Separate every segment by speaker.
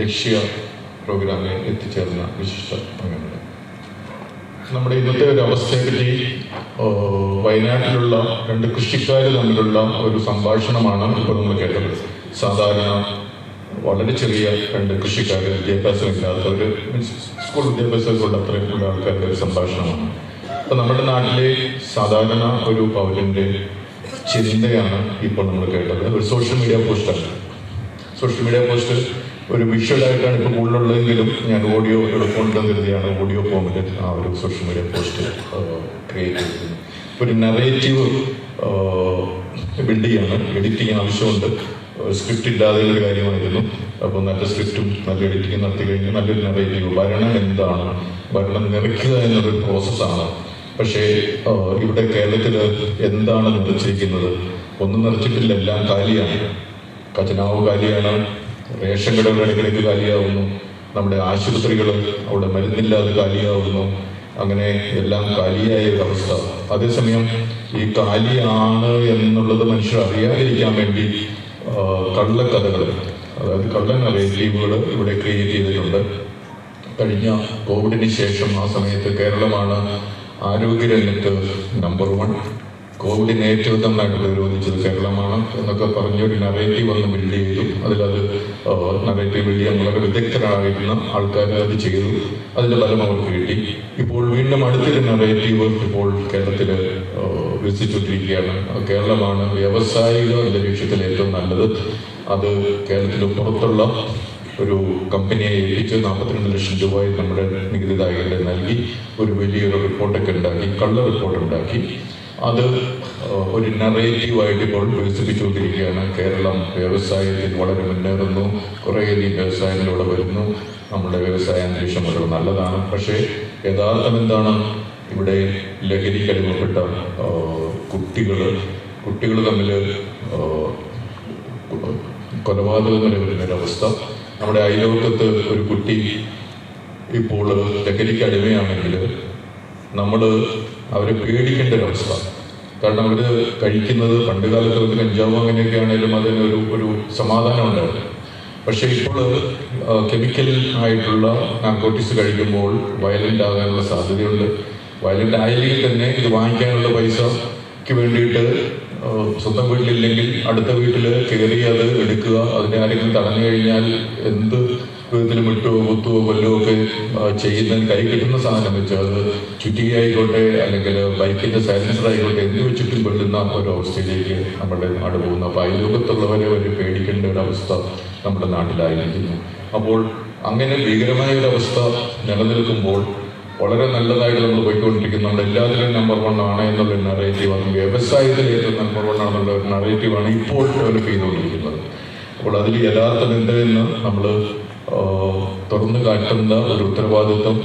Speaker 1: ലക്ഷ്യ പ്രോഗ്രാമിൽ എത്തിച്ചേർന്ന വിശിഷ്ട അംഗങ്ങൾ. നമ്മുടെ ഇന്നത്തെ ഒരു അവസ്ഥയെപ്പറ്റി വയനാട്ടിലുള്ള രണ്ട് കൃഷിക്കാർ തമ്മിലുള്ള ഒരു സംഭാഷണമാണ് ഇപ്പോൾ നമ്മൾ കേട്ടത്. സാധാരണ വളരെ ചെറിയ രണ്ട് കൃഷിക്കാർ, വിദ്യാഭ്യാസമില്ലാത്തവർ, സ്കൂൾ വിദ്യാഭ്യാസമുള്ള അത്രയുള്ള ആൾക്കാരുടെ ഒരു സംഭാഷണമാണ്. അപ്പോൾ നമ്മുടെ നാട്ടിലെ സാധാരണ ഒരു പൗരൻ്റെ ചിന്തയാണ് ഇപ്പോൾ നമ്മൾ കേട്ടത്. ഒരു സോഷ്യൽ മീഡിയ പോസ്റ്റാണ്. സോഷ്യൽ മീഡിയ പോസ്റ്റ് ഒരു വിഷ്വലായിട്ടാണ് ഇപ്പോൾ കൂടുതലുള്ളതെങ്കിലും ഞാൻ ഓഡിയോ എടുക്കൊണ്ടെന്ന് കരുതിയാണ് ഓഡിയോ ഫോമിൽ ആ ഒരു സോഷ്യൽ മീഡിയ പോസ്റ്റ് ക്രിയേറ്റ് ചെയ്തത്. ഒരു നറേറ്റീവ് ബിൽഡ് ചെയ്യാണ്. എഡിറ്റിങ് ആവശ്യമുണ്ട്. സ്ക്രിപ്റ്റ് ഇല്ലാതെ ഒരു കാര്യമായിരുന്നു. അപ്പോൾ നല്ല സ്ക്രിപ്റ്റും നല്ല എഡിറ്റിങ് നടത്തി കഴിഞ്ഞാൽ നല്ലൊരു നറേറ്റീവ്. ഭരണം എന്താണ്, ഭരണം നിറയ്ക്കുക എന്നൊരു പ്രോസസ്സാണ്. പക്ഷേ ഇവിടെ കേരളത്തിൽ എന്താണ് നിറച്ചിരിക്കുന്നത്? ഒന്നും നിറച്ചിട്ടില്ല, എല്ലാം കാലിയാണ്. ഖജനാവ് കാലിയാണ്, റേഷൻ കടകൾ ഇടയ്ക്കിടയ്ക്ക് കാലിയാവുന്നു, നമ്മുടെ ആശുപത്രികൾ അവിടെ മരുന്നില്ലാതെ കാലിയാവുന്നു. അങ്ങനെ എല്ലാം കാലിയായ ഒരവസ്ഥ. അതേസമയം ഈ കാലിയാണ് എന്നുള്ളത് മനുഷ്യർ അറിയാതിരിക്കാൻ വേണ്ടി കള്ളക്കഥകൾ, അതായത് കള്ള നറേറ്റീവുകൾ ഇവിടെ ക്രിയേറ്റ് ചെയ്തിട്ടുണ്ട്. കഴിഞ്ഞ കോവിഡിന് ശേഷം ആ സമയത്ത് കേരളമാണ് ആരോഗ്യരംഗത്ത് നമ്പർ 1, കോവിഡിനെ ഏറ്റവും നന്നായിട്ട് പ്രതിരോധിച്ചത് കേരളമാണ് എന്നൊക്കെ പറഞ്ഞൊരു നറേറ്റീവ് ഒന്ന് ബിൽഡ് ചെയ്തു. അതിലത് നറേറ്റീവ് ബിൽഡ് ചെയ്യാൻ വളരെ വിദഗ്ധരായിരുന്ന ആൾക്കാർ അത് ചെയ്തു. അതിൻ്റെ ഫലം അവർക്ക് കിട്ടി. ഇപ്പോൾ വീണ്ടും അടുത്തൊരു നറേറ്റീവ് ഇപ്പോൾ കേരളത്തിൽ വികസിച്ചുകൊണ്ടിരിക്കുകയാണ്. കേരളമാണ് വ്യാവസായിക അന്തരീക്ഷത്തിൽ ഏറ്റവും നല്ലത്. അത് കേരളത്തിന് പുറത്തുള്ള ഒരു കമ്പനിയെ ഏൽപ്പിച്ച് 42 ലക്ഷം രൂപ നമ്മുടെ നികുതിദായകരുടെ നൽകി ഒരു വലിയൊരു റിപ്പോർട്ടൊക്കെ ഉണ്ടാക്കി, കള്ള റിപ്പോർട്ട് ഉണ്ടാക്കി. അത് ഒരു നറേറ്റീവായിട്ട് ഇപ്പോൾ വികസിപ്പിച്ചുകൊണ്ടിരിക്കുകയാണ്. കേരളം വ്യവസായത്തിൽ വളരെ മുന്നേറുന്നു, കുറേയധികം വ്യവസായങ്ങളിലൂടെ വരുന്നു, നമ്മുടെ വ്യവസായ അന്തരീക്ഷം വളരെ നല്ലതാണ്. പക്ഷേ യഥാർത്ഥം എന്താണ്? ഇവിടെ ലഹരിക്കടിമപ്പെട്ട കുട്ടികൾ തമ്മിൽ കൊലപാതകം വരെ വരുന്നൊരവസ്ഥ. നമ്മുടെ അയലോക്കത്ത് ഒരു കുട്ടി ഇപ്പോൾ ലഹരിക്ക് അടിമയാണെങ്കിൽ നമ്മൾ അവരെ പേടിക്കേണ്ട ഒരവസ്ഥ. കാരണം അവർ കഴിക്കുന്നത് പണ്ട് കാലത്ത് ഒരു കഞ്ചാവ് അങ്ങനെയൊക്കെ ആണെങ്കിലും അതിനൊരു സമാധാനം ഉണ്ടായിരുന്നു. പക്ഷേ ഇപ്പോൾ കെമിക്കൽ ആയിട്ടുള്ള നാർക്കോട്ടിക്സ് കഴിക്കുമ്പോൾ വയലൻ്റ് ആകാനുള്ള സാധ്യതയുണ്ട്. വയലൻ്റ് ആയില്ലെങ്കിൽ തന്നെ ഇത് വാങ്ങിക്കാനുള്ള പൈസക്ക് വേണ്ടിയിട്ട് സ്വന്തം വീട്ടിലില്ലെങ്കിൽ അടുത്ത വീട്ടിൽ കയറി അത് എടുക്കുക. അതിനെ ആരെങ്കിലും തടഞ്ഞു കഴിഞ്ഞാൽ എന്ത് വിധത്തിലും ഇട്ടുവോ കുത്തുവോ കൊല്ലോ ഒക്കെ ചെയ്യുന്നതിന് കൈ കിട്ടുന്ന സാധനം വെച്ച്, അത് ചുറ്റികയായിക്കോട്ടെ അല്ലെങ്കിൽ ബൈക്കിൻ്റെ സൈലൻസർ ആയിക്കോട്ടെ, എന്ത് വെച്ചിട്ടും കൊല്ലുന്ന ഒരവസ്ഥയിലേക്ക് നമ്മുടെ നാട് പോകുന്നു. അപ്പോൾ അയൽലോകത്തുള്ളവരെ ഒരു പേടിക്കേണ്ട ഒരവസ്ഥ നമ്മുടെ നാട്ടിലായിരിക്കുന്നു. അപ്പോൾ അങ്ങനെ ഭീകരമായ ഒരവസ്ഥ നിലനിൽക്കുമ്പോൾ വളരെ നല്ലതായിട്ട് നമ്മൾ പോയിക്കൊണ്ടിരിക്കുന്നു. നമ്മൾ എല്ലാത്തിലും നമ്പർ 1 ആണ് എന്നുള്ള നറേറ്റീവാണ്, വ്യവസായത്തിൽ ഏറ്റവും നമ്പർ 1 ആണെന്നുള്ള ഒരു നറേറ്റീവാണ് ഇപ്പോൾ ഡെവലപ്പ് ചെയ്തുകൊണ്ടിരിക്കുന്നത്. അപ്പോൾ അതിൽ യഥാർത്ഥം എന്തെന്ന് നമ്മൾ തുറന്നു കാട്ടുന്ന ഒരു ഉത്തരവാദിത്വം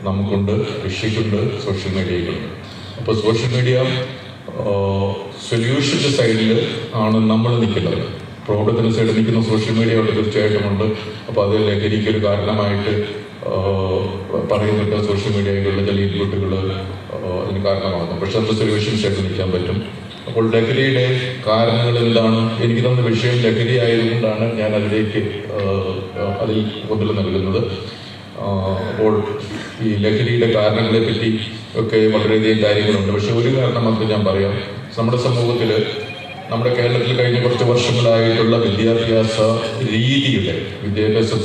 Speaker 1: നമുക്കുണ്ട്, കൃഷിക്കുണ്ട്, സോഷ്യൽ മീഡിയയ്ക്കുണ്ട്. അപ്പോൾ സോഷ്യൽ മീഡിയ സൊല്യൂഷൻ്റെ സൈഡിൽ ആണ് നമ്മൾ നിൽക്കുന്നത്. പ്രോബ്ലത്തിന് സൈഡിൽ നിൽക്കുന്ന സോഷ്യൽ മീഡിയ ഉണ്ട്, തീർച്ചയായിട്ടും ഉണ്ട്. അപ്പോൾ അത് ലഹരിക്കൊരു കാരണമായിട്ട് പറയുന്നുണ്ട്. സോഷ്യൽ മീഡിയയിലുള്ള ചില ഇൻപുട്ടുകൾ അതിന് കാരണമാകുന്നു. പക്ഷെ അത് സൊല്യൂഷൻസ് ആയിട്ട് നിൽക്കാൻ പറ്റും. അപ്പോൾ ലഹരിയുടെ കാരണങ്ങൾ എന്താണ്? എനിക്ക് തന്ന വിഷയം ലഹരി ആയതുകൊണ്ടാണ് ഞാൻ അതിൽ മുതൽ നൽകുന്നത്. അപ്പോൾ ഈ ലഹരിയുടെ കാരണങ്ങളെ പറ്റി ഒക്കെ വളരെയധികം കാര്യങ്ങളുണ്ട്. പക്ഷെ ഒരു കാരണം മാത്രം ഞാൻ പറയാം. നമ്മുടെ സമൂഹത്തിൽ, നമ്മുടെ കേരളത്തിൽ കഴിഞ്ഞ കുറച്ച് വർഷങ്ങളായിട്ടുള്ള വിദ്യാഭ്യാസ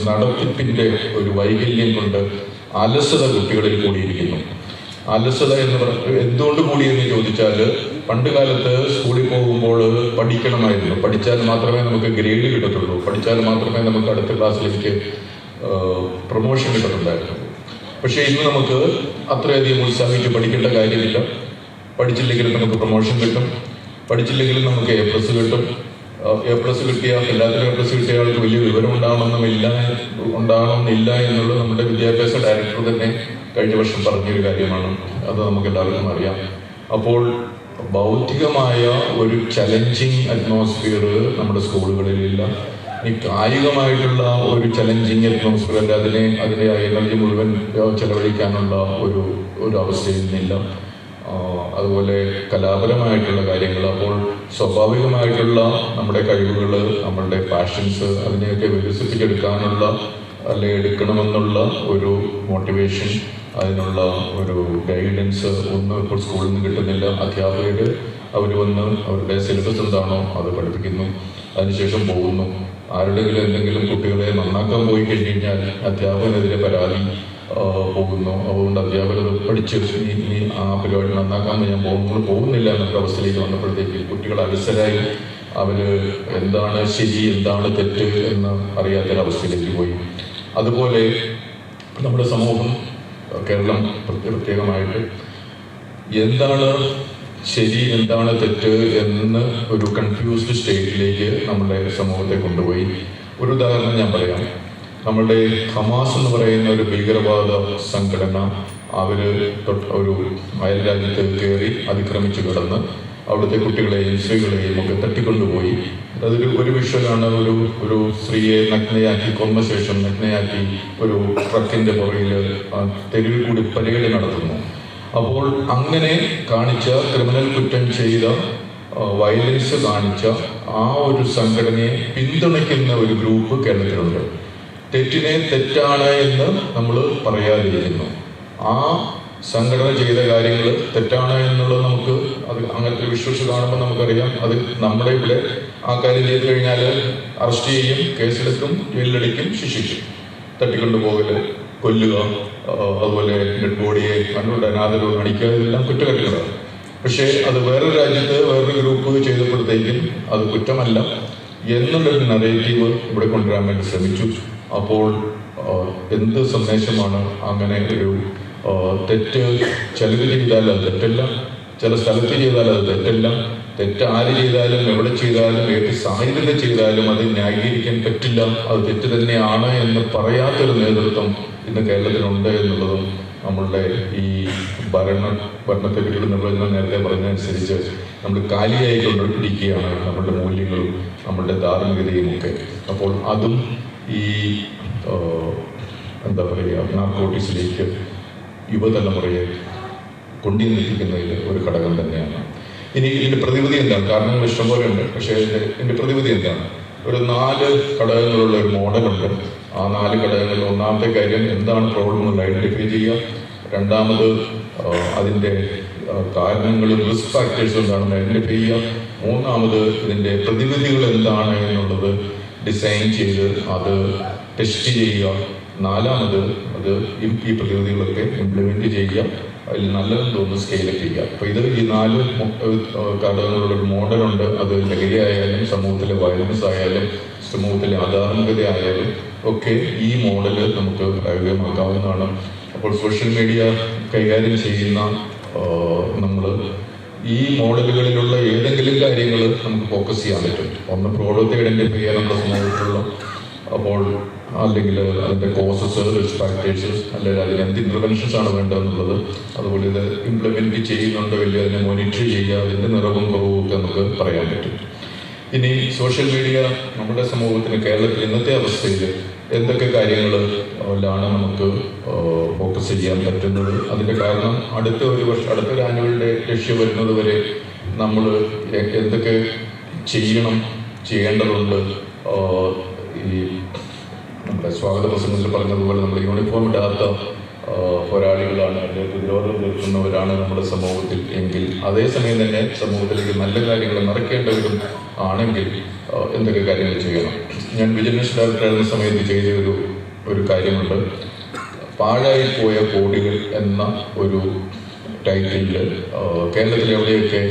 Speaker 1: നടത്തിപ്പിൻ്റെ ഒരു വൈകല്യം കൊണ്ട് അലസത കുട്ടികളിൽ കൂടിയിരിക്കുന്നു. അലസത എന്ന് എന്തുകൊണ്ട് കൂടിയെന്ന് ചോദിച്ചാൽ, പണ്ട് കാലത്ത് സ്കൂളിൽ പോകുമ്പോൾ പഠിക്കണമായിരുന്നു. പഠിച്ചാൽ മാത്രമേ നമുക്ക് ഗ്രേഡ് കിട്ടത്തുള്ളൂ. പഠിച്ചാൽ മാത്രമേ നമുക്ക് അടുത്ത ക്ലാസ്സിലേക്ക് പ്രൊമോഷൻ കിട്ടത്തുണ്ടായിരുന്നു. പക്ഷേ ഇന്ന് നമുക്ക് അത്രയധികം ഉത്സാഹിച്ച് പഠിക്കേണ്ട കാര്യമില്ല. പഠിച്ചില്ലെങ്കിലും നമുക്ക് പ്രൊമോഷൻ കിട്ടും, പഠിച്ചില്ലെങ്കിലും നമുക്ക് A+ കിട്ടും. A+ കിട്ടിയ എല്ലാത്തിനും A+ കിട്ടിയ ആൾക്ക് വലിയ വിവരം ഉണ്ടാവണമെന്നില്ല എന്നുള്ളത് നമ്മുടെ വിദ്യാഭ്യാസ ഡയറക്ടർ തന്നെ കഴിഞ്ഞ വർഷം പറഞ്ഞൊരു കാര്യമാണ്. അത് നമുക്ക് എല്ലാവർക്കും അറിയാം. അപ്പോൾ ഭൗതികമായ ഒരു ചലഞ്ചിങ് അറ്റ്മോസ്ഫിയർ നമ്മുടെ സ്കൂളുകളിലില്ല. ഈ കായികമായിട്ടുള്ള ഒരു ചലഞ്ചിങ് അറ്റ്മോസ്ഫിയർ അതിനെ എനർജി മുഴുവൻ ചെലവഴിക്കാനുള്ള ഒരു അവസ്ഥയിൽ നിന്നില്ല. അതുപോലെ കലാപരമായിട്ടുള്ള കാര്യങ്ങൾ. അപ്പോൾ സ്വാഭാവികമായിട്ടുള്ള നമ്മുടെ കഴിവുകൾ, നമ്മളുടെ പാഷൻസ്, അതിനെയൊക്കെ വികസിപ്പിച്ചെടുക്കാനുള്ള അല്ലെ എടുക്കണമെന്നുള്ള ഒരു മോട്ടിവേഷൻ, അതിനുള്ള ഒരു ഗൈഡൻസ് ഒന്നും ഇപ്പോൾ സ്കൂളിൽ നിന്ന് കിട്ടുന്നില്ല. അധ്യാപകർ അവർ വന്ന് അവരുടെ സിലബസ് എന്താണോ അത് പഠിപ്പിക്കുന്നു, അതിനുശേഷം പോകുന്നു. ആരുടെങ്കിലും എന്തെങ്കിലും കുട്ടികളെ നന്നാക്കാൻ പോയി കഴിഞ്ഞ് കഴിഞ്ഞാൽ അധ്യാപകനെതിരെ പരാതി പോകുന്നു. അതുകൊണ്ട് അധ്യാപകർ പഠിച്ച് ഇനി ആ പരിപാടി നന്നാക്കാമെന്ന് ഞാൻ പോകുന്നില്ല എന്നൊക്കെ അവസ്ഥയിലേക്ക് വന്നപ്പോഴത്തേക്ക് കുട്ടികൾ അലസരായി അവർ എന്താണ് ശരി എന്താണ് തെറ്റ് എന്ന് അറിയാത്തൊരവസ്ഥയിലേക്ക് പോയി. അതുപോലെ നമ്മുടെ സമൂഹം, കേരളം പ്രത്യേകമായിട്ട് എന്താണ് ശരി എന്താണ് തെറ്റ് എന്ന് ഒരു കൺഫ്യൂസ്ഡ് സ്റ്റേറ്റിലേക്ക് നമ്മുടെ സമൂഹത്തെ കൊണ്ടുപോയി. ഒരു ഉദാഹരണം ഞാൻ പറയാം. നമ്മളുടെ ഹമാസ് എന്ന് പറയുന്ന ഒരു ഭീകരവാദ സംഘടന അവർ ഒരു അയൽ രാജ്യത്ത് കയറി അതിക്രമിച്ചു കിടന്ന് അവിടുത്തെ കുട്ടികളെയും സ്ത്രീകളെയും ഒക്കെ തട്ടിക്കൊണ്ടുപോയി. ഒരു വിഷയമാണ്. ഒരു സ്ത്രീയെ നഗ്നയാക്കി കൊന്ന ശേഷം നഗ്നയാക്കി ഒരു ട്രക്കിന്റെ പുറകിൽ തെരുവിൽ കൂടി പരേഡ് നടത്തുന്നു. അപ്പോൾ അങ്ങനെ കാണിച്ച ക്രിമിനൽ കുറ്റം ചെയ്ത വയലൻസ് കാണിച്ച ആ ഒരു സംഘടനയെ പിന്തുണയ്ക്കുന്ന ഒരു ഗ്രൂപ്പ് കേരളത്തിലുണ്ട്. തെറ്റിനെ തെറ്റാണ് എന്ന് നമ്മൾ പറയാതിരിക്കുന്നു. ആ സംഘടന ചെയ്ത കാര്യങ്ങൾ തെറ്റാണ് എന്നുള്ളത് നമുക്ക് അത് അങ്ങനത്തെ വിശ്വസിച്ച് കാണുമ്പോൾ നമുക്കറിയാം. അത് നമ്മുടെ ഇവിടെ ആ കാര്യം ചെയ്തു കഴിഞ്ഞാൽ അറസ്റ്റ് ചെയ്യും, കേസെടുക്കും, ജയിലിലടിക്കും, ശിക്ഷിക്കും. തട്ടിക്കൊണ്ടുപോകൽ, കൊല്ലുക, അതുപോലെ ഡെഡ് ബോഡിയെ കണ്ടുകൊണ്ട് അനാദരവ് കാണിക്കുക, ഇതെല്ലാം കുറ്റകൃത്യങ്ങളാണ്. പക്ഷേ അത് വേറൊരു രാജ്യത്ത് വേറൊരു ഗ്രൂപ്പ് ചെയ്തപ്പോഴത്തേക്കും അത് കുറ്റമല്ല എന്നുള്ളൊരു നറേറ്റീവ് ഇവിടെ കൊണ്ടുവരാൻ വേണ്ടി ശ്രമിച്ചു. അപ്പോൾ എന്ത് സന്ദേശമാണ് അങ്ങനെ ഒരു തെറ്റ് ചിലർ ചെയ്താൽ അത് തെറ്റല്ല, ചില സ്ഥലത്ത് ചെയ്താൽ അത് തെറ്റല്ല, തെറ്റ് ആര് ചെയ്താലും എവിടെ ചെയ്താലും ഏത് സാഹചര്യത്തിൽ ചെയ്താലും അത് ന്യായീകരിക്കാൻ പറ്റില്ല, അത് തെറ്റ് തന്നെയാണ് എന്ന് പറയാത്തൊരു നേതൃത്വം ഇന്ന് കേരളത്തിലുണ്ട് എന്നുള്ളതും നമ്മളുടെ ഈ ഭരണത്തെ പറ്റി നിർവചനം നേരത്തെ പറഞ്ഞതനുസരിച്ച് നമ്മൾ കാലിയായിക്കൊണ്ടിരിക്കുകയാണ് നമ്മളുടെ മൂല്യങ്ങളും നമ്മളുടെ ധാർമ്മികതയും ഒക്കെ. അപ്പോൾ അതും ഈ എന്താ പറയുക നാർക്കോട്ടിക്സിലേക്ക് യുവതലമുറയെ കൊണ്ടുവന്നിരിക്കുന്നതിൽ ഒരു ഘടകം തന്നെയാണ്. ഇനി ഇതിൻ്റെ പ്രതിവിധി എന്താണ്? കാരണങ്ങൾ ഇഷ്ടംപോലെ ഉണ്ട്. പക്ഷേ ഇതിൻ്റെ പ്രതിവിധി എന്താണ്? ഒരു 4 ഘടകങ്ങളുള്ള ഒരു മോഡലുണ്ട്. ആ 4 ഘടകങ്ങളിൽ ഒന്നാമത്തെ കാര്യം എന്താണ് പ്രോബ്ലം എന്ന് ഐഡന്റിഫൈ ചെയ്യുക. രണ്ടാമത് അതിൻ്റെ കാരണങ്ങളും റിസ്ക് ഫാക്ടേഴ്സ് എന്താണെന്ന് ഐഡന്റിഫൈ ചെയ്യുക. മൂന്നാമത് ഇതിൻ്റെ പ്രതിവിധികൾ എന്താണ് എന്നുള്ളത് ഡിസൈൻ ചെയ്ത് അത് ടെസ്റ്റ് ചെയ്യുക. നാലാമത് അത് ഈ പ്രതിവിധികളൊക്കെ ഇംപ്ലിമെന്റ് ചെയ്യുക, അതിൽ നല്ലതെന്ന് തോന്നുന്നു സ്കെയിലപ്പ് ചെയ്യുക. അപ്പോൾ ഈ 4 ഘടകങ്ങളുള്ള ഒരു മോഡലുണ്ട്. അത് ലഹരി ആയാലും സമൂഹത്തിലെ വയലൻസ് ആയാലും സമൂഹത്തിലെ അധാർമികത ആയാലും ഒക്കെ ഈ മോഡല് നമുക്ക് പ്രായോഗികമാക്കാവുന്നതാണ്. അപ്പോൾ സോഷ്യൽ മീഡിയ കൈകാര്യം ചെയ്യുന്ന നമ്മൾ ഈ മോഡലുകളിലുള്ള ഏതെങ്കിലും കാര്യങ്ങൾ നമുക്ക് ഫോക്കസ് ചെയ്യാൻ പറ്റും. ഒന്ന് പ്രോബ്ലത്തെ ഐഡന്റിഫൈ ചെയ്യാൻ നമ്മുടെ സമൂഹത്തിലുള്ള, അപ്പോൾ അല്ലെങ്കിൽ അതിൻ്റെ കോസസ്, റിസ്ക് ഫാക്ടേഴ്സ്, അല്ലെങ്കിൽ അതിന് എന്ത് ഇൻ്റർവെൻഷൻസ് ആണ് വേണ്ടതെന്നുള്ളത്, അതുപോലെ ഇത് ഇംപ്ലിമെൻറ്റ് ചെയ്യുന്നുണ്ടോ ഇല്ല, അതിനെ മോണിറ്റർ ചെയ്യുക, അതിൻ്റെ നിറവും കുറവും ഒക്കെ നമുക്ക് പറയാൻ പറ്റും. ഇനി സോഷ്യൽ മീഡിയ നമ്മുടെ സമൂഹത്തിന് കേരളത്തിൽ ഇന്നത്തെ അവസ്ഥയിൽ എന്തൊക്കെ കാര്യങ്ങളിലാണ് നമുക്ക് ഫോക്കസ് ചെയ്യാൻ പറ്റുന്നത്? അതിൻ്റെ കാരണം അടുത്തൊരു ആനുവൽ ഡേ ലക്ഷ്യം വരുന്നത് വരെ നമ്മൾ എന്തൊക്കെ ചെയ്യേണ്ടതുണ്ട്. ഈ നമ്മുടെ സ്വാഗത പ്രസംഗത്തിൽ പറഞ്ഞതുപോലെ നമ്മൾ യൂണിഫോം ഇടാത്ത പോരാളികളാണ്, അല്ലെങ്കിൽ പ്രതിരോധം തീർക്കുന്നവരാണ് നമ്മുടെ സമൂഹത്തിൽ എങ്കിൽ, അതേസമയം തന്നെ സമൂഹത്തിലേക്ക് നല്ല കാര്യങ്ങൾ നിറയ്ക്കേണ്ടവരും ആണെങ്കിൽ എന്തൊക്കെ കാര്യങ്ങൾ ചെയ്യണം? ഞാൻ വിജിലൻസ് ഡയറക്ടറായിരുന്ന സമയത്ത് ചെയ്ത ഒരു കാര്യമുണ്ട്. പാഴായിപ്പോയ കോടികൾ എന്ന ഒരു ടൈറ്റിലിൽ കേരളത്തിൽ എവിടെയൊക്കെ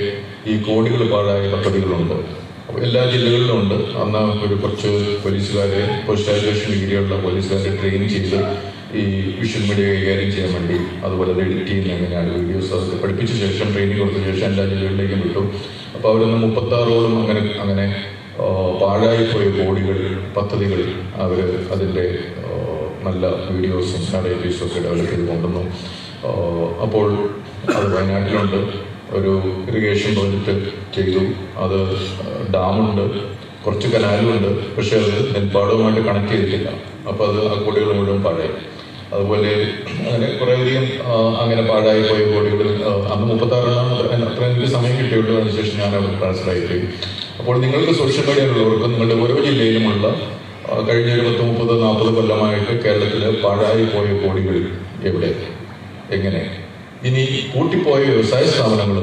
Speaker 1: ഈ കോടികൾ പാഴായ പദ്ധതികളുണ്ട്, എല്ലാ ജില്ലകളിലും ഉണ്ട്. അന്ന് കുറച്ച് പോലീസുകാരെ, പോസ്റ്റ് ഗ്രാജുവേഷൻ ഡിഗ്രിയുള്ള പോലീസുകാരെ ട്രെയിൻ ചെയ്ത് ഈ വിഷ്വൽ മീഡിയ കൈകാര്യം ചെയ്യാൻ വേണ്ടി, അതുപോലെ അത് എഡിറ്റ് ചെയ്യുന്ന എങ്ങനെയാണ് വീഡിയോസ്, അതൊക്കെ പഠിപ്പിച്ച ശേഷം ട്രെയിനിങ് കൊടുത്ത ശേഷം എല്ലാ ജില്ലകളിലേക്കും വിട്ടു. അപ്പോൾ അവരൊന്ന് 36ഓളം അങ്ങനെ പാഴായിപ്പോയ കോടികൾ പദ്ധതികൾ അവർ അതിൻ്റെ നല്ല വീഡിയോസും നറേറ്റീവ്സും ഒക്കെ ഡെവലപ്പ് ചെയ്ത് കൊണ്ടുവന്നു. അപ്പോൾ അത് വയനാട്ടിലുണ്ട്. ഒരു ഇറിഗേഷൻ പ്രോജക്റ്റ് ചെയ്തു. അത് ഡാമുണ്ട്, കുറച്ച് കനാലുമുണ്ട്, പക്ഷെ അത് നെൽപ്പാടവുമായിട്ട് കണക്ട് ചെയ്തിട്ടില്ല. അപ്പോൾ അത് ആ കോടികൾ മുഴുവൻ പാഴായി. അതുപോലെ അങ്ങനെ കുറേയധികം അങ്ങനെ പാഴായി പോയ കോടികൾ അന്ന് 36 അത്ര എനിക്ക് സമയം കിട്ടിയുള്ളൂ. അതിനുശേഷം ഞാൻ അവിടെ ട്രാൻസ്ഫർ ആയിപ്പോയി. അപ്പോൾ നിങ്ങൾക്ക് സോഷ്യൽ മീഡിയയിലുള്ളവർക്ക് നിങ്ങളുടെ ഓരോ ജില്ലയിലുമുള്ള കഴിഞ്ഞ 20, 30, 40 കൊല്ലമായിട്ട് കേരളത്തിൽ പാഴായി പോയ കോടികൾ എവിടെ, എങ്ങനെ, ഇനി പൂട്ടിപ്പോയ വ്യവസായ സ്ഥാപനങ്ങൾ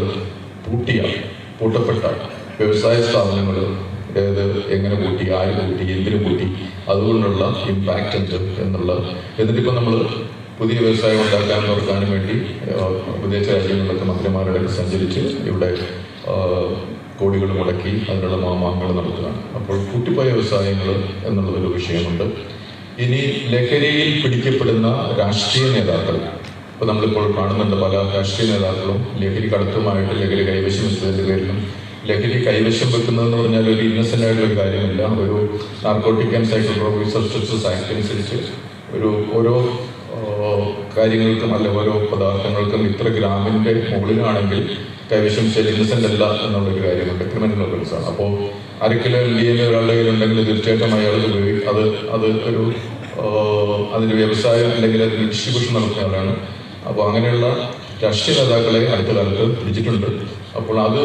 Speaker 1: പൂട്ടപ്പെട്ട വ്യവസായ സ്ഥാപനങ്ങൾ എങ്ങനെ പൂട്ടി, ആര് പൂട്ടി, എന്തിനു പൂട്ടി, അതുകൊണ്ടുള്ള ഇമ്പാക്റ്റ് എന്ത് എന്നിട്ടിപ്പോൾ നമ്മൾ പുതിയ വ്യവസായം ഉണ്ടാക്കാനും തുറക്കാനും വേണ്ടി വിദേശ രാജ്യങ്ങളിലൊക്കെ മന്ത്രിമാരുടെ സഞ്ചരിച്ച് ഇവിടെ കോടികൾ മുടക്കി അതിനുള്ള മാമാങ്കങ്ങൾ നടത്തുകയാണ്. അപ്പോൾ പൂട്ടിപ്പോയ വ്യവസായങ്ങൾ എന്നുള്ളതൊരു വിഷയമുണ്ട്. ഇനി ലഹരിയിൽ പിടിക്കപ്പെടുന്ന രാഷ്ട്രീയ നേതാക്കൾ, ഇപ്പോൾ നമ്മളിപ്പോൾ കാണുന്നുണ്ട് പല രാഷ്ട്രീയ നേതാക്കളും ലഹരി കടത്തുമായിട്ട് ലഹരി കൈവശം വെച്ചതിൻ്റെ പേരിലും ലഹരി കൈവശം വെക്കുന്നതെന്ന് പറഞ്ഞാൽ ഒരു ഇന്നസെൻ്റ് ആയിട്ടുള്ള കാര്യമില്ല. ഒരു narcotic and psychotropic substances act അനുസരിച്ച് ഓരോ കാര്യങ്ങൾക്കും അല്ല ഓരോ പദാർത്ഥങ്ങൾക്കും ഇത്ര ഗ്രാമിൻ്റെ മുകളിലാണെങ്കിൽ കൈവശം ചെയ്ത് ഇന്നസെൻ്റ് അല്ല എന്നുള്ളൊരു കാര്യമുണ്ട്. ക്രിമിനൽ ഓഫൻസാണ്. അപ്പോൾ അരക്കിലോ ഇന്ത്യയിലെ ഒരാളുടെ കയ്യിലുണ്ടെങ്കിൽ തീർച്ചയായിട്ടും അയാൾ അത് ഒരു അതിൻ്റെ വ്യവസായം അല്ലെങ്കിൽ അതിൻ്റെ ഡിസ്ട്രിബ്യൂഷൻ നടത്തുന്നവരാണ്. അപ്പോൾ അങ്ങനെയുള്ള രാഷ്ട്രീയ നേതാക്കളെ അടുത്ത കാലത്ത് പിടിച്ചിട്ടുണ്ട്. അപ്പോൾ അത്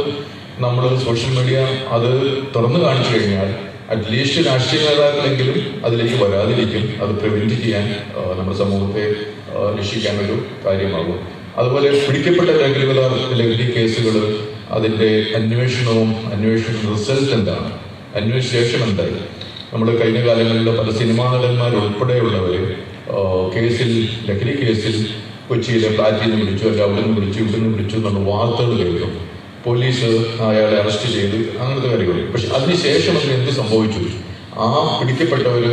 Speaker 1: നമ്മൾ സോഷ്യൽ മീഡിയ അത് തുറന്നു കാണിച്ചു കഴിഞ്ഞാൽ അറ്റ്ലീസ്റ്റ് രാഷ്ട്രീയ നേതാക്കളെങ്കിലും അതിലേക്ക് വരാതിരിക്കും. അത് പ്രിവെന്റ് ചെയ്യാൻ നമ്മുടെ സമൂഹത്തെ രക്ഷിക്കാനൊരു കാര്യമാകും. അതുപോലെ പിടിക്കപ്പെട്ട ലഹരി കേസുകൾ, അതിൻ്റെ അന്വേഷണ റിസൾട്ട് എന്താണ്, അന്വേഷണം എന്തായി. നമ്മൾ കഴിഞ്ഞ കാലങ്ങളിൽ പല സിനിമാ നടന്മാരുൾപ്പെടെയുള്ളവർ ലഹരി കേസിൽ കൊച്ചിയിലെ ഫ്ലാറ്റിൽ നിന്ന് വിളിച്ചു, അല്ല അവിടെ നിന്ന് വിളിച്ചു, ഇവിടെ നിന്ന് വിളിച്ചു എന്നുള്ള വാർത്തകൾ കേൾക്കും. പോലീസ് അയാളെ അറസ്റ്റ് ചെയ്ത് അങ്ങനത്തെ കാര്യങ്ങൾ. പക്ഷെ അതിനുശേഷം അതിന് എന്ത് സംഭവിച്ചു? ആ പിടിക്കപ്പെട്ടവർ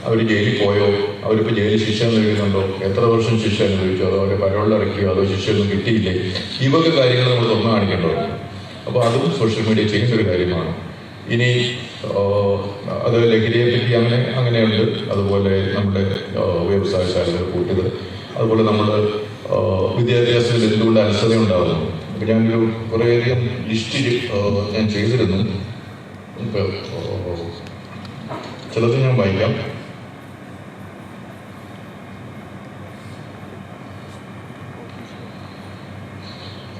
Speaker 1: അവർ ജയിലിൽ പോയോ, അവരിപ്പോൾ ജയിലിൽ ശിക്ഷ അനുഭവിക്കുന്നുണ്ടോ, എത്ര വർഷം ശിക്ഷ അനുഭവിച്ചോ, അതോ അവരെ പരോളിലിറക്കിയോ, അതോ ശിക്ഷയൊന്നും കിട്ടിയില്ലേ, ഈ വക കാര്യങ്ങൾ നമ്മൾ തുറന്നു കാണിക്കേണ്ടതുണ്ട്. അപ്പോൾ അതും സോഷ്യൽ മീഡിയ ചെയ്യുന്ന ഒരു കാര്യമാണ്. ഇനി അത് ലഹരിയെ പറ്റി അങ്ങനെയുണ്ട്. അതുപോലെ നമ്മുടെ വ്യവസായശാലകൾ കൂട്ടിയത്, അതുപോലെ നമ്മൾ വിദ്യാഭ്യാസത്തിൽ എന്തുകൊണ്ട് അലസത ഉണ്ടാകുന്നു. ഞാനൊരു കുറേയധികം ലിസ്റ്റ് ഞാൻ ചെയ്തിരുന്നു. ചിലത് ഞാൻ വായിക്കാം.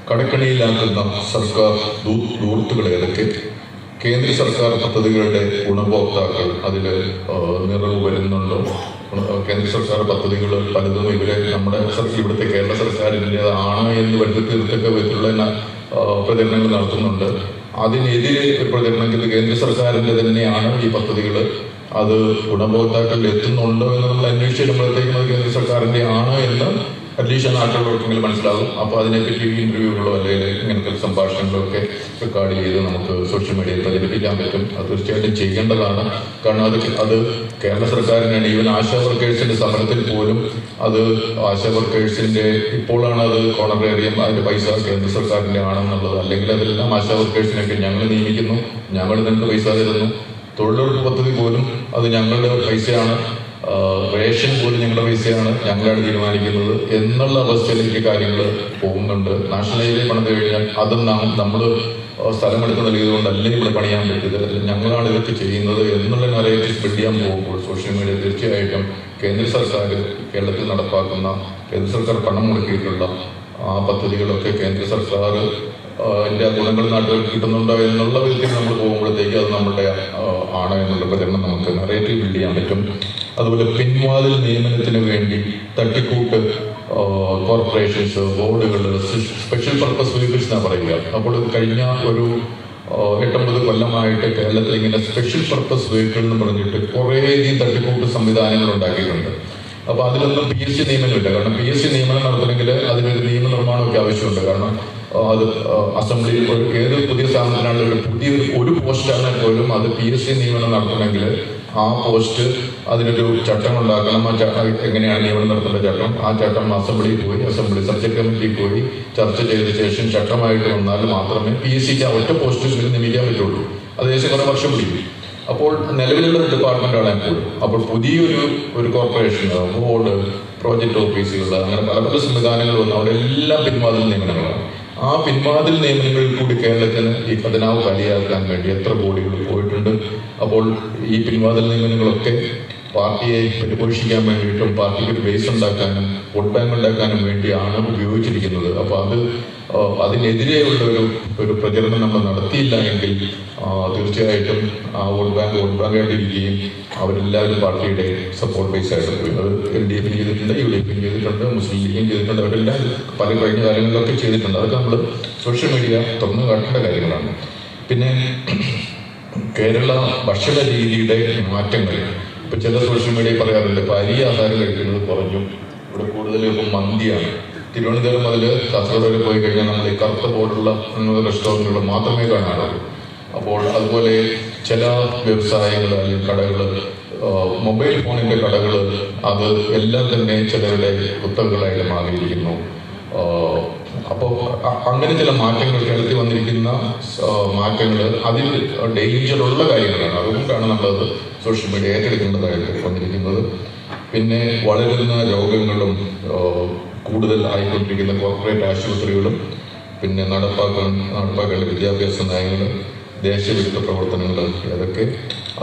Speaker 1: കടക്കണിയിലാക്കുന്ന സർക്കാർ ദൂർത്തുകൾ ഏതൊക്കെ, കേന്ദ്ര സർക്കാർ പദ്ധതികളുടെ ഗുണഭോക്താക്കൾ അതിൽ നിറവ് വരുന്നുണ്ടോ, കേന്ദ്ര സർക്കാർ പദ്ധതികൾ പലതും നമ്മുടെ ഇവിടുത്തെ കേരള സർക്കാരിൻ്റെതാണ് എന്ന് വരുത്തി തീർത്തൊക്കെ വിധത്തിലുള്ള പ്രചരണങ്ങൾ നടത്തുന്നുണ്ട്. അതിനെതിരെ ഒരു പ്രചരണം കേന്ദ്ര സർക്കാരിൻ്റെ തന്നെയാണ് ഈ പദ്ധതികൾ, അത് ഗുണഭോക്താക്കളിൽ എത്തുന്നുണ്ടോ എന്ന് നമ്മൾ അന്വേഷിച്ച് വരുമ്പോഴത്തേക്കും അത് കേന്ദ്ര സർക്കാരിൻ്റെ ആണ് എന്ന് അറ്റ്ലീസ്റ്റ് നാട്ടിലുള്ളവർക്കെങ്കിലും മനസ്സിലാകും. അപ്പോൾ അതിനെപ്പറ്റി ഇന്റർവ്യൂകളോ അല്ലെങ്കിൽ ഇങ്ങനത്തെ സംഭാഷണങ്ങളോ ഒക്കെ റെക്കോർഡ് ചെയ്ത് നമുക്ക് സോഷ്യൽ മീഡിയയിൽ പ്രചരിപ്പിക്കാൻ പറ്റും. അത് തീർച്ചയായിട്ടും ചെയ്യേണ്ടതാണ്. കാരണം അത് കേരള സർക്കാരിനാണ്. ഈവൻ ആശാ വർക്കേഴ്സിന്റെ സമരത്തിൽ പോലും അത് ആശാ വർക്കേഴ്സിന്റെ ഇപ്പോഴാണ് അത് കോണറേറിയം അതിന്റെ പൈസ കേന്ദ്ര സർക്കാരിന്റെ ആണെന്നുള്ളത്. അല്ലെങ്കിൽ അതെല്ലാം ആശാ വർക്കേഴ്സിനൊക്കെ ഞങ്ങൾ നിയമിക്കുന്നു, ഞങ്ങൾ നിങ്ങൾക്ക് പൈസ തരുന്നു. തൊഴിലുറപ്പ് പദ്ധതി പോലും അത് ഞങ്ങളുടെ പൈസയാണ്, റേഷൻ പോലും ഞങ്ങളുടെ പൈസയാണ്, ഞങ്ങളാണ് തീരുമാനിക്കുന്നത് എന്നുള്ള അവസ്ഥയിലേക്ക് കാര്യങ്ങൾ പോകുന്നുണ്ട്. നാഷണൽ ഹൈവേ പണിത് കഴിഞ്ഞാൽ അത് നമ്മൾ സ്ഥലമെടുത്ത് നൽകിയതുകൊണ്ടല്ലേ ഇവിടെ പണിയാൻ പറ്റിയത്, ഞങ്ങളാണ് ഇതൊക്കെ ചെയ്യുന്നത് എന്നുള്ള നരേറ്റീവ് ബിൽഡ് ചെയ്യാൻ പോകുമ്പോൾ സോഷ്യൽ മീഡിയ തീർച്ചയായിട്ടും കേന്ദ്ര സർക്കാർ കേരളത്തിൽ നടപ്പാക്കുന്ന കേന്ദ്ര സർക്കാർ പണം മുടക്കിയിട്ടുള്ള ആ പദ്ധതികളൊക്കെ കേന്ദ്ര സർക്കാർ അതിൻ്റെ ഗുണങ്ങൾ നാട്ടുകാർക്ക് കിട്ടുന്നുണ്ടോ എന്നുള്ള വിധത്തിൽ നമ്മൾ പോകുമ്പോഴത്തേക്ക് അത് നമ്മുടെ ആണ് എന്നുള്ള പ്രചരണം നമുക്ക് നറേറ്റീവ് ബിൽഡ് ചെയ്യാൻ പറ്റും. അതുപോലെ പിൻവാതിൽ നിയമനത്തിന് വേണ്ടി തട്ടിക്കൂട്ട് കോർപ്പറേഷൻസ്, ബോർഡുകൾ, സ്പെഷ്യൽ പർപ്പസ് വെഹിക്കിൾസ് എന്നാണ് പറയുക. അപ്പോൾ കഴിഞ്ഞ ഒരു 8-9 കൊല്ലമായിട്ട് കേരളത്തിൽ ഇങ്ങനെ സ്പെഷ്യൽ പർപ്പസ് വെഹിക്കിൾ എന്ന് പറഞ്ഞിട്ട് കുറേയധികം തട്ടിക്കൂട്ട് സംവിധാനങ്ങൾ ഉണ്ടാക്കിയിട്ടുണ്ട്. അപ്പോൾ അതിലൊന്നും PSC നിയമനമില്ല. കാരണം PSC നിയമനം നടത്തണമെങ്കിൽ അതിനൊരു നിയമനിർമ്മാണമൊക്കെ ആവശ്യമുണ്ട്. കാരണം അത് അസംബ്ലിയിൽ ഏത് പുതിയ സ്ഥാപനത്തിനാണെങ്കിലും ഒരു പോസ്റ്റാണെങ്കിൽ പോലും അത് PSC നിയമനം നടത്തണമെങ്കിൽ ആ പോസ്റ്റ് അതിനൊരു ചട്ടം ഉണ്ടാക്കണം. എങ്ങനെയാണ് നിയമനം നടത്തേണ്ട ചട്ടം, ആ ചട്ടം അസംബ്ലിയിൽ പോയി അസംബ്ലി സബ്ജക്ട് കമ്മിറ്റിയിൽ പോയി ചർച്ച ചെയ്ത ശേഷം ചട്ടമായിട്ട് വന്നാൽ മാത്രമേ PSCക്ക് ഒറ്റ പോസ്റ്റിൽ നിയമിക്കാൻ പറ്റുള്ളൂ. അത് ഏകദേശം കുറേ വർഷം പിടിക്കും. അപ്പോൾ നിലവിലുള്ള ഡിപ്പാർട്ട്മെന്റാണ് എപ്പോഴും. അപ്പോൾ പുതിയൊരു കോർപ്പറേഷൻ, ബോർഡ്, പ്രോജക്റ്റ് ഓഫീസുകൾ, അങ്ങനെ പല പല സംവിധാനങ്ങൾ വന്നു. അവിടെ എല്ലാം പിൻവാതിൽ നിയമനങ്ങളാണ്. ആ പിൻവാതിൽ നിയമനങ്ങളിൽ കൂടി കേരളത്തിന് ഈ ഖജനാവ് കാലിയാക്കാൻ വേണ്ടി എത്ര കോടികൾ പോയിട്ടുണ്ട്. അപ്പോൾ ഈ പിൻവാതിൽ നിയമനങ്ങളൊക്കെ പാർട്ടിയെ പരിപോഷിക്കാൻ വേണ്ടിയിട്ടും പാർട്ടിക്ക് ഒരു ബേസ് ഉണ്ടാക്കാനും വോട്ട് ബാങ്ക് ഉണ്ടാക്കാനും വേണ്ടിയാണ് ഉപയോഗിച്ചിരിക്കുന്നത്. അപ്പോൾ അതിനെതിരെയുള്ള ഒരു പ്രചരണം നമ്മൾ നടത്തിയില്ല എങ്കിൽ തീർച്ചയായിട്ടും ആ വോട്ട് ബാങ്കായിട്ട് ഇരിക്കുകയും അവരെല്ലാവരും പാർട്ടിയുടെ സപ്പോർട്ട് ബേസ് ആയിട്ട് പോയി. അത് LDF ചെയ്തിട്ടുണ്ട്, UDF ചെയ്തിട്ടുണ്ട്, മുസ്ലിം ലീഗും ചെയ്തിട്ടുണ്ട്. അവരെല്ലാം പല കഴിഞ്ഞ കാലങ്ങളിലൊക്കെ ചെയ്തിട്ടുണ്ട്. അതൊക്കെ നമ്മൾ സോഷ്യൽ മീഡിയ തുറന്നു കാട്ടേണ്ട കാര്യങ്ങളാണ്. പിന്നെ കേരള ഭക്ഷണ രീതിയുടെ മാറ്റങ്ങൾ ഇപ്പം ചില സോഷ്യൽ മീഡിയ പറയാറുണ്ട്, ഇപ്പം അരി ആഹാരം കഴിക്കുന്നത് കുറഞ്ഞു, ഇവിടെ കൂടുതൽ ഇപ്പം മന്തിയാണ്. തിരുവനന്തപുരം മുതൽ കാസർഗോഡ് വരെ പോയി കഴിഞ്ഞാൽ നമ്മൾ ഈ കറുത്ത ബോർഡുള്ള റെസ്റ്റോറൻറ്റുകൾ മാത്രമേ കാണാറുള്ളൂ. അപ്പോൾ അതുപോലെ ചില വ്യവസായങ്ങൾ അല്ലെങ്കിൽ കടകൾ, മൊബൈൽ ഫോണിൻ്റെ കടകൾ, അത് എല്ലാം തന്നെ ചിലരുടെ കുത്തകകളായിട്ട് മാറിയിരിക്കുന്നു. അപ്പോൾ അങ്ങനെ ചില മാറ്റങ്ങൾ കേരളത്തിൽ വന്നിരിക്കുന്ന മാറ്റങ്ങൾ അതിൽ ഡേഞ്ചറുള്ള കാര്യങ്ങളാണ്. അതുകൊണ്ടാണ് നമ്മളത് സോഷ്യൽ മീഡിയ ഏറ്റെടുക്കേണ്ടതായിട്ട് വന്നിരിക്കുന്നത്. പിന്നെ വളരുന്ന രോഗങ്ങളും കൂടുതൽ ആയിക്കൊണ്ടിരിക്കുന്ന കോർപ്പറേറ്റ് ആശുപത്രികളും പിന്നെ നടപ്പാക്കേണ്ട വിദ്യാഭ്യാസ നയങ്ങൾ, ദേശവിരുദ്ധ പ്രവർത്തനങ്ങൾ, അതൊക്കെ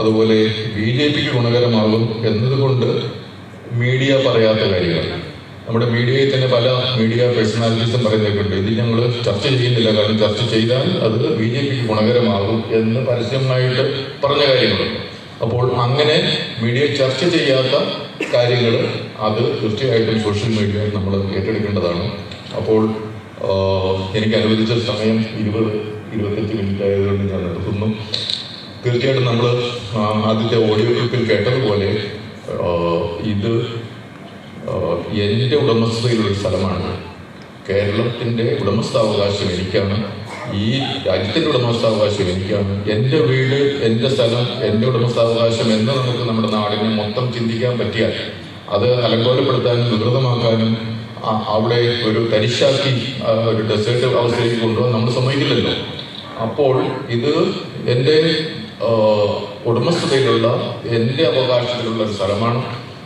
Speaker 1: അതുപോലെ BJPക്ക് ഗുണകരമാകും എന്നതുകൊണ്ട് മീഡിയ പറയാത്ത കാര്യങ്ങൾ. നമ്മുടെ മീഡിയയിൽ തന്നെ പല മീഡിയ പേഴ്സണാലിറ്റീസും പറയുന്നതൊക്കെയുണ്ട്, ഇത് ഞങ്ങൾ ചർച്ച ചെയ്യുന്നില്ല, കാരണം ചർച്ച ചെയ്താൽ അത് BJPക്ക് ഗുണകരമാകും എന്ന് പരസ്യമായിട്ട് പറഞ്ഞ കാര്യങ്ങളുണ്ട്. അപ്പോൾ അങ്ങനെ മീഡിയ ചർച്ച ചെയ്യാത്ത കാര്യങ്ങൾ അത് തീർച്ചയായിട്ടും സോഷ്യൽ മീഡിയ നമ്മൾ ഏറ്റെടുക്കേണ്ടതാണ്. അപ്പോൾ എനിക്ക് അനുവദിച്ച സമയം 20-25 മിനിറ്റ് ആയതുകൊണ്ട് ഞാൻ നിർത്തുന്നു. തീർച്ചയായിട്ടും നമ്മൾ ആദ്യത്തെ ഓഡിയോ ക്ലിപ്പിൽ കേട്ടതുപോലെ ഇത് എൻ്റെ ഉടമസ്ഥതയിലുള്ളൊരു സ്ഥലമാണ്. കേരളത്തിൻ്റെ ഉടമസ്ഥാവകാശം എനിക്കാണ്, ഈ രാജ്യത്തിൻ്റെ ഉടമസ്ഥാവകാശം എനിക്കാണ്. എൻ്റെ വീട്, എൻ്റെ സ്ഥലം, എൻ്റെ ഉടമസ്ഥാവകാശം എന്ന് നമുക്ക് നമ്മുടെ നാടിനെ മൊത്തം ചിന്തിക്കാൻ പറ്റിയാൽ അത് അലങ്കോലപ്പെടുത്താനും വികൃതമാക്കാനും അവിടെ ഒരു തരിശാക്കി ഒരു ഡെസേർട്ട് അവസ്ഥയിലേക്ക് കൊണ്ടുപോകാൻ നമ്മൾ സമ്മതിക്കില്ലല്ലോ. അപ്പോൾ ഇത് എൻ്റെ ഉടമസ്ഥതയിലുള്ള എൻ്റെ അവകാശത്തിലുള്ള ഒരു സ്ഥലമാണ്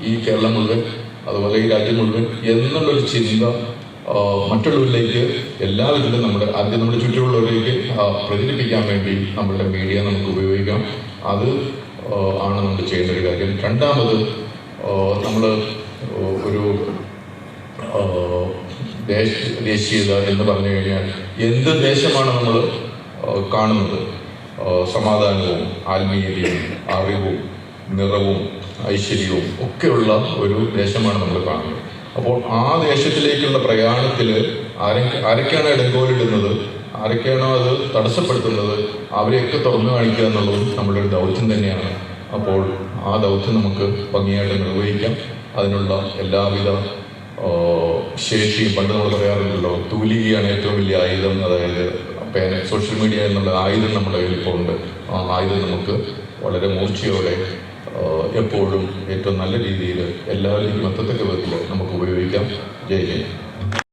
Speaker 1: ഈ കേരളം മുഴുവൻ, അതുപോലെ ഈ രാജ്യം മുഴുവൻ എന്നുള്ളൊരു ചിന്ത മറ്റുള്ളവരിലേക്ക് എല്ലാവരിലും ആദ്യം നമ്മുടെ ചുറ്റുമുള്ളവരിലേക്ക് പ്രചരിപ്പിക്കാൻ വേണ്ടി നമ്മളുടെ മീഡിയ നമുക്ക് ഉപയോഗിക്കാം. അത് ആണ് നമ്മൾ ചെയ്യേണ്ട ഒരു കാര്യം. രണ്ടാമത്, നമ്മൾ ഒരു ദേശീയത എന്ന് പറഞ്ഞു കഴിഞ്ഞാൽ എന്ത് ദേശമാണ് നമ്മൾ കാണുന്നത്? സമാധാനവും ആത്മീയതയും അറിവും നിറവും ഐശ്വര്യവും ഒക്കെയുള്ള ഒരു ദേശമാണ് നമ്മൾ കാണുന്നത്. അപ്പോൾ ആ ദേശത്തിലേക്കുള്ള പ്രയാണത്തിൽ ആരൊക്കെയാണ് ഇടങ്കോലിടുന്നത്, ആരൊക്കെയാണോ അത് തടസ്സപ്പെടുത്തുന്നത്, അവരെയൊക്കെ തുറന്നു കാണിക്കുക എന്നുള്ളതും നമ്മുടെ ഒരു ദൗത്യം തന്നെയാണ്. അപ്പോൾ ആ ദൗത്യം നമുക്ക് ഭംഗിയായിട്ട് നിർവഹിക്കാം. അതിനുള്ള എല്ലാവിധ ശേഷിയും, പണ്ട് നമ്മൾ പറയാറുണ്ടല്ലോ, തൂലികയാണ് ഏറ്റവും വലിയ ആയുധം. അതായത് സോഷ്യൽ മീഡിയ എന്നുള്ള ആയുധം നമ്മുടെ കയ്യിൽ ഇപ്പോൾ ഉണ്ട്. ആ ആയുധം നമുക്ക് വളരെ മൂർച്ചയോടെ എപ്പോഴും ഏറ്റവും നല്ല രീതിയിൽ എല്ലാവരുടെയും എത്തത്തക്ക വിധത്തിൽ നമുക്ക് ഉപയോഗിക്കാം. ജയ് ഹിന്ദ്.